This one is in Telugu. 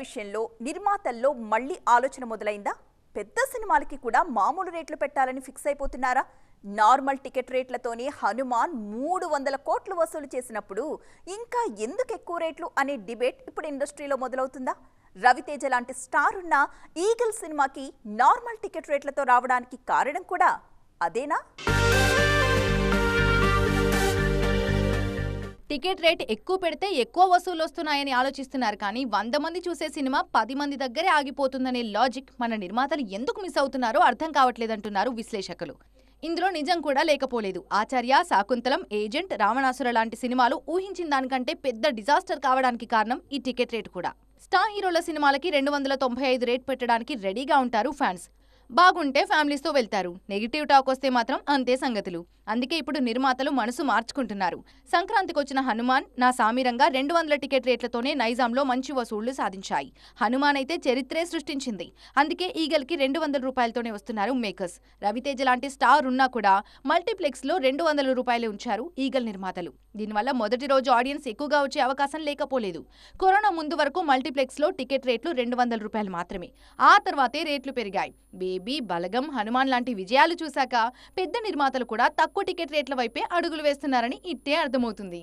విషయంలో నిర్మాతల్లో మళ్ళీ ఆలోచన మొదలైందా? పెద్ద సినిమాలకి కూడా మామూలు రేట్లు పెట్టాలని ఫిక్స్ అయిపోతున్నారా? నార్మల్ టికెట్ రేట్లతోనే హనుమాన్ 300 కోట్లు వసూలు చేసినప్పుడు ఇంకా ఎందుకు ఎక్కువ రేట్లు అనే డిబేట్ ఇప్పుడు ఇండస్ట్రీలో మొదలవుతుందా? రవితేజ లాంటి స్టార్ ఉన్న ఈగల్ సినిమాకి నార్మల్ టికెట్ రేట్లతో రావడానికి కారణం కూడా అదేనా? టికెట్ రేట్ ఎక్కువ పెడితే ఎక్కువ వసూలు వస్తున్నాయని ఆలోచిస్తున్నారు. కానీ 100 మంది చూసే సినిమా 10 మంది దగ్గరే ఆగిపోతుందనే లాజిక్ మన నిర్మాతలు ఎందుకు మిస్ అవుతున్నారో అర్థం కావట్లేదంటున్నారు విశ్లేషకులు. ఇందులో నిజం కూడా లేకపోలేదు. ఆచార్య, శాకుంతలం, ఏజెంట్, రావణాసుర లాంటి సినిమాలు ఊహించిన దానికంటే పెద్ద డిజాస్టర్ కావడానికి కారణం ఈ టికెట్ రేట్ కూడా. స్టార్ హీరోల సినిమాలకి 295 రేట్ పెట్టడానికి రెడీగా ఉంటారు ఫ్యాన్స్. బాగుంటే ఫ్యామిలీస్తో వెళ్తారు. నెగిటివ్ టాక్ వస్తే మాత్రం అంతే సంగతులు. అందుకే ఇప్పుడు నిర్మాతలు మనసు మార్చుకుంటున్నారు. సంక్రాంతికి వచ్చిన హనుమాన్, నా సామిరంగా 200 టికెట్ రేట్లతోనే నైజాంలో మంచి వసూళ్లు సాధించాయి. హనుమాన్ అయితే చరిత్రే సృష్టించింది. అందుకే ఈగల్కి 200 రూపాయలతోనే వస్తున్నారు మేకర్స్. రవితేజ లాంటి స్టార్ ఉన్నా కూడా మల్టీప్లెక్స్లో 200 రూపాయలే ఉంచారు ఈగల్ నిర్మాతలు. దీనివల్ల మొదటి రోజు ఆడియన్స్ ఎక్కువగా వచ్చే అవకాశం లేకపోలేదు. కరోనా ముందు వరకు మల్టీప్లెక్స్లో టికెట్ రేట్లు 200 రూపాయలు మాత్రమే. ఆ తర్వాతే రేట్లు పెరిగాయి. బేబీ, బలగం, హనుమాన్ లాంటి విజయాలు చూశాక పెద్ద నిర్మాతలు కూడా తక్కువ టికెట్ రేట్ల వైపే అడుగులు వేస్తున్నారని ఇట్టే అర్థమవుతుంది.